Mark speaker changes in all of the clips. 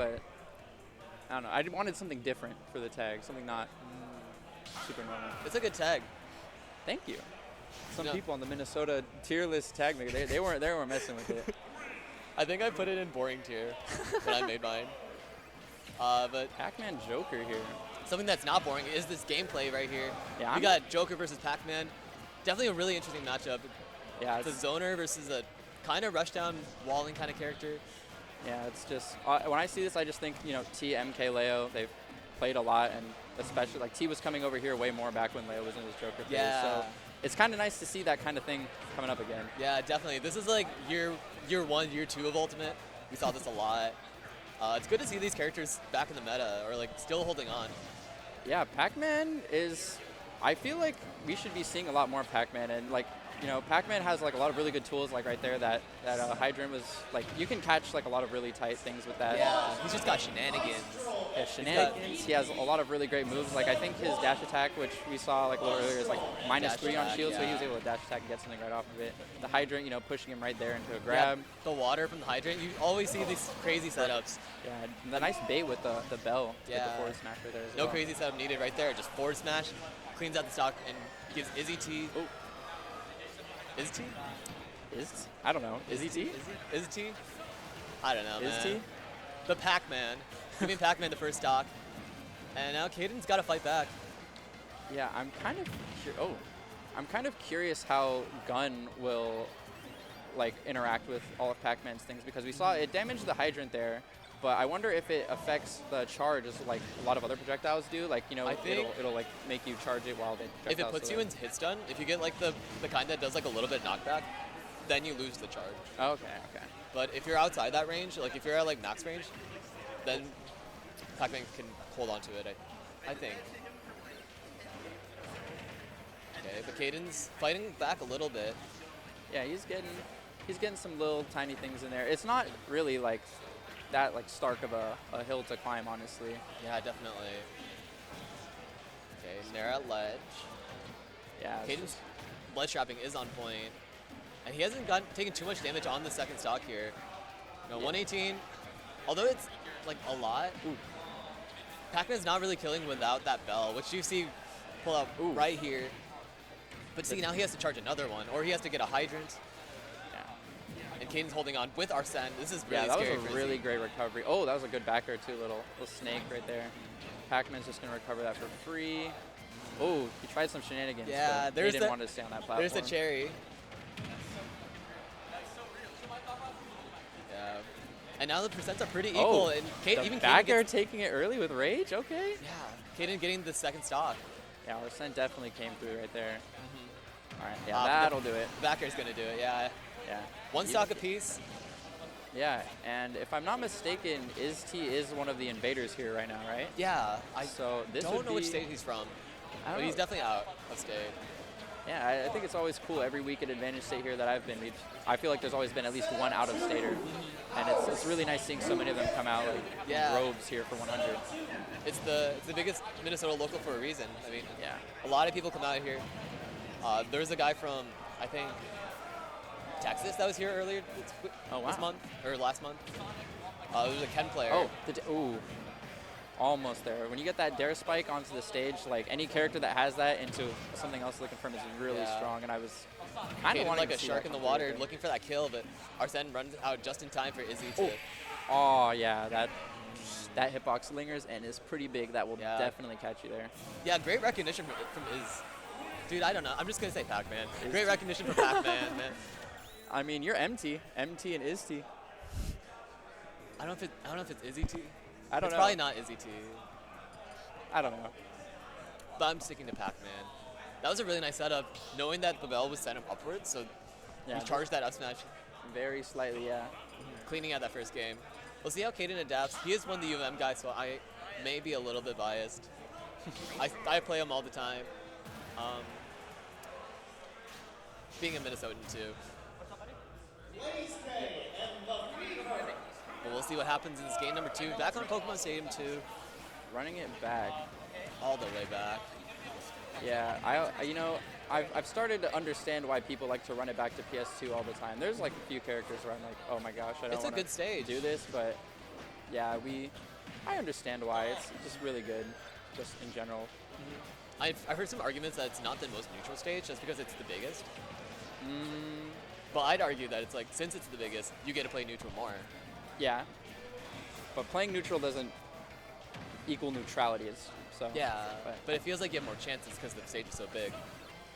Speaker 1: but I don't know. I wanted something different for the tag, something not super normal.
Speaker 2: It's a good tag.
Speaker 1: Thank you. Some people on the Minnesota tier list tag maker, they weren't messing with it.
Speaker 2: I think I put it in boring tier when I made mine. But
Speaker 1: Pac-Man Joker here.
Speaker 2: something that's not boring is this gameplay right here.
Speaker 1: Yeah,
Speaker 2: we got Joker versus Pac-Man. Definitely a really interesting matchup.
Speaker 1: Yeah,
Speaker 2: it's a zoner versus a kind of rushdown walling kind of character.
Speaker 1: Yeah, it's just when I see this, I just think T, MK, Leo. They've played a lot, and especially like T was coming over here way more back when Leo was in his Joker phase.
Speaker 2: Yeah.
Speaker 1: So it's kind of nice to see that kind of thing coming up again.
Speaker 2: Yeah, definitely. This is like year 1, year 2 of Ultimate. We saw this a lot. It's good to see these characters back in the meta or like still holding on.
Speaker 1: Yeah, Pac-Man is. I feel like we should be seeing a lot more Pac-Man, and like Pac-Man has like a lot of really good tools like right there. That Hydrant was like you can catch like a lot of really tight things with that.
Speaker 2: Yeah, he's just got shenanigans.
Speaker 1: Yeah, shenanigans. He has a lot of really great moves. Like I think his dash attack, which we saw like a little earlier, is like -3 on shield, so he was able to dash attack and get something right off of it. The Hydrant, pushing him right there into a grab.
Speaker 2: Yeah, the water from the Hydrant. You always see these crazy setups.
Speaker 1: Yeah, and the nice bait with the bell to get the forward smash right there as well.
Speaker 2: No crazy setup needed right there. Just forward smash, cleans out the stock, and gives Izzy T. Oh. Izzt T?
Speaker 1: Izzt? I don't know. Izzy T?
Speaker 2: Izzt T? I don't know, man.
Speaker 1: Izzt T?
Speaker 2: The Pac-Man. Giving Pac-Man the first stock. And now Kden's got to fight back.
Speaker 1: Yeah, I'm kind of curious how Gun will like interact with all of Pac-Man's things, because we saw it damaged the Hydrant there, but I wonder if it affects the charge as like a lot of other projectiles do. Like it'll like make you charge it while they.
Speaker 2: If it puts you in hit stun, if you get like the kind that does like a little bit knockback, then you lose the charge.
Speaker 1: Oh, okay.
Speaker 2: But if you're outside that range, like if you're at like max range, then Pac-Man can hold on to it. I think. Okay, but Kden's fighting back a little bit.
Speaker 1: Yeah, he's getting some little tiny things in there. It's not really like that like stark of a hill to climb, honestly.
Speaker 2: Yeah, definitely. Okay, Nair at ledge.
Speaker 1: Yeah.
Speaker 2: Kden's ledge trapping is on point, and he hasn't taken too much damage on the second stock here. 118. Although it's like a lot. Pac-Man's not really killing without that bell, which you see pull out right here. But see, now he has to charge another one, or he has to get a Hydrant. And Kden's holding on with Arsene. This is really scary.
Speaker 1: Yeah, that was a really great recovery. Oh, that was a good backer too, little snake right there. Pac-Man's just going to recover that for free. Oh, he tried some shenanigans.
Speaker 2: Yeah,
Speaker 1: but he didn't want to stay on that platform.
Speaker 2: There's the cherry. Yeah. And now the percents are pretty equal. And
Speaker 1: even backer taking it early with Rage? Okay.
Speaker 2: Yeah, Kden getting the second stock.
Speaker 1: Yeah, Arsene definitely came through right there. All right, yeah, that'll do it.
Speaker 2: The backer's going to do it, yeah.
Speaker 1: Yeah.
Speaker 2: One stock apiece.
Speaker 1: Yeah, and if I'm not mistaken, Izzt is one of the invaders here right now, right?
Speaker 2: Yeah. I
Speaker 1: don't
Speaker 2: know which state he's from, but he's definitely out of state.
Speaker 1: Yeah, I think it's always cool every week at Advantage State here that I've been. I feel like there's always been at least one out-of-stater, and it's really nice seeing so many of them come out like in droves here for 100.
Speaker 2: It's the biggest Minnesota local for a reason. I mean, a lot of people come out here. There's a guy from, I think, Texas that was here earlier this month, or last month. There was a Ken player.
Speaker 1: Almost there. When you get that dare spike onto the stage, like any character that has that into something else to confirm is really strong, and I was kind of wanting
Speaker 2: like a shark in the water looking for that kill, but Arsene runs out just in time for Izzy to...
Speaker 1: Oh, yeah, that hitbox lingers and is pretty big. That will definitely catch you there.
Speaker 2: Yeah, great recognition from Izz. Dude, I don't know. I'm just going to say Pac-Man. Great recognition from Pac-Man, man.
Speaker 1: I mean, you're MT and Izzt.
Speaker 2: I don't know if it's Izzy T.
Speaker 1: It's
Speaker 2: probably not Izzy T.
Speaker 1: I don't know.
Speaker 2: But I'm sticking to Pac-Man. That was a really nice setup, knowing that the bell was sent him upwards, so he charged that up smash.
Speaker 1: Very slightly, yeah.
Speaker 2: Cleaning out that first game. We'll see how Kden adapts. He is one of the U of M guys, so I may be a little bit biased. I play him all the time. Being a Minnesotan, too. But we'll see what happens in this game number 2. Back on Pokemon Stadium 2.
Speaker 1: Running it back.
Speaker 2: All the way back.
Speaker 1: Yeah, I've started to understand why people like to run it back to PS2 all the time. There's like a few characters where I'm like, oh my gosh, I don't want to do this, but Yeah, I understand why. It's just really good, just in general.
Speaker 2: I've heard some arguments that it's not the most neutral stage just because it's the biggest.
Speaker 1: Mm,
Speaker 2: But I'd argue that it's like, since it's the biggest, you get to play neutral more.
Speaker 1: yeah. But playing neutral doesn't equal neutrality, so.
Speaker 2: Yeah, but it feels like you have more chances because the stage is so big.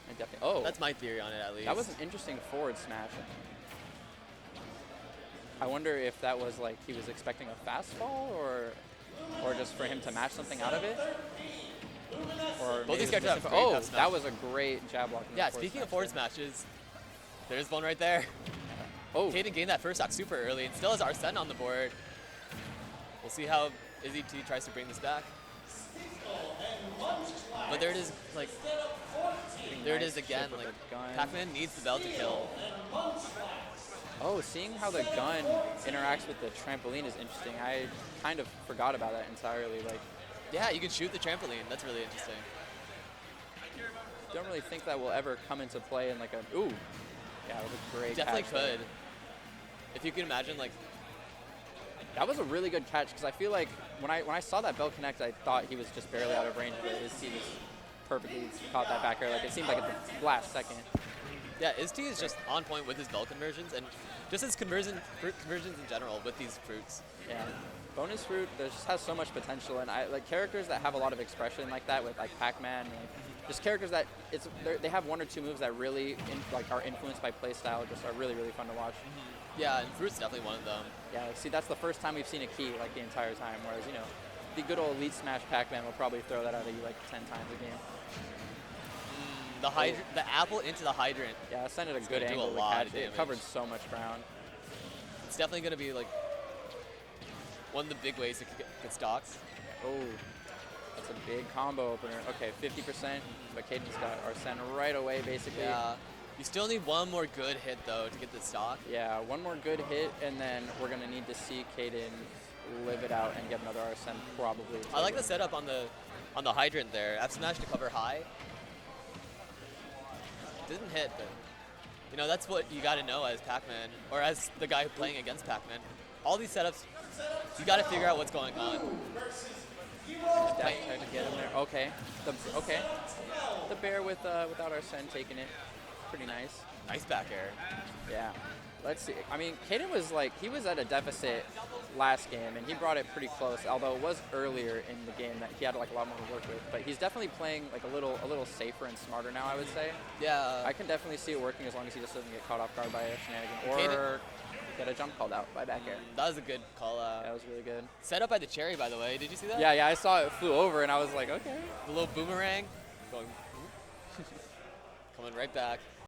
Speaker 1: I definitely. Oh,
Speaker 2: That's my theory on it, at least.
Speaker 1: that was an interesting forward smash. I wonder if that was like he was expecting a fast fall or just for him to match something out of it. Or
Speaker 2: Both these
Speaker 1: maybe
Speaker 2: characters have great
Speaker 1: oh,
Speaker 2: F smash.
Speaker 1: that was a great jab block.
Speaker 2: Yeah, speaking of forward smashes, there's one right there.
Speaker 1: Oh,
Speaker 2: Kden gained that first stock super early and still has Arsene on the board. We'll see how Izzt tries to bring this back. But there it is, like, there it is again. Like, Pac-Man needs the bell to kill.
Speaker 1: Oh, seeing how the gun interacts with the trampoline is interesting. I kind of forgot about that entirely. Like,
Speaker 2: Yeah, you can shoot the trampoline. That's really interesting.
Speaker 1: don't really think that will ever come into play in like a ooh. Yeah, it was a great
Speaker 2: Definitely
Speaker 1: catch there.
Speaker 2: could. If you can imagine, like,
Speaker 1: That was a really good catch because I feel like when I saw that bell connect, I thought he was just barely out of range, but his team just perfectly caught that back air. Like it seemed like at the last second.
Speaker 2: yeah, Izzt is just on point with his bell conversions and just his conversions in general with these fruits.
Speaker 1: Yeah. Bonus fruit just has so much potential, and I like characters that have a lot of expression like that with like Pac-Man, and just characters that they have one or two moves that really are influenced by playstyle. Just are really fun to watch.
Speaker 2: Yeah, and fruit's definitely one of them.
Speaker 1: Yeah, see that's the first time we've seen a key like the entire time, whereas the good old Elite Smash Pac-Man will probably throw that out at you like 10 times a game.
Speaker 2: The apple into the hydrant.
Speaker 1: Yeah, sent it a
Speaker 2: It's
Speaker 1: good
Speaker 2: gonna do a
Speaker 1: angle to
Speaker 2: lot
Speaker 1: catch
Speaker 2: of
Speaker 1: it. It
Speaker 2: damage.
Speaker 1: covered so much ground.
Speaker 2: It's definitely going to be like one of the big ways to get stocks.
Speaker 1: Oh, that's a big combo opener. Okay, 50%, but Kden's got Arsene right away, basically.
Speaker 2: Yeah. You still need one more good hit, though, to get the stock.
Speaker 1: Yeah, one more good hit, and then we're going to need to see Kden live it out and get another Arsene, probably.
Speaker 2: I like the setup on the hydrant there. F smash to cover high. Didn't hit, but that's what you got to know as Pac-Man, or as the guy playing against Pac-Man. All these setups, you got to figure out what's going on.
Speaker 1: Dash try to get him there. Okay, the bear without Arsene taking it, pretty nice.
Speaker 2: Nice back air.
Speaker 1: Yeah. Let's see. I mean, Kden was at a deficit last game, and he brought it pretty close. Although it was earlier in the game that he had like a lot more to work with. But he's definitely playing like a little safer and smarter now, I would say.
Speaker 2: Yeah.
Speaker 1: I can definitely see it working as long as he just doesn't get caught off guard by a shenanigan or get a jump called out by back air.
Speaker 2: That was a good call out.
Speaker 1: That was really good.
Speaker 2: Set up by the cherry, by the way. Did you see that?
Speaker 1: Yeah, I saw it flew over, and I was like, okay.
Speaker 2: The little boomerang going, coming right back.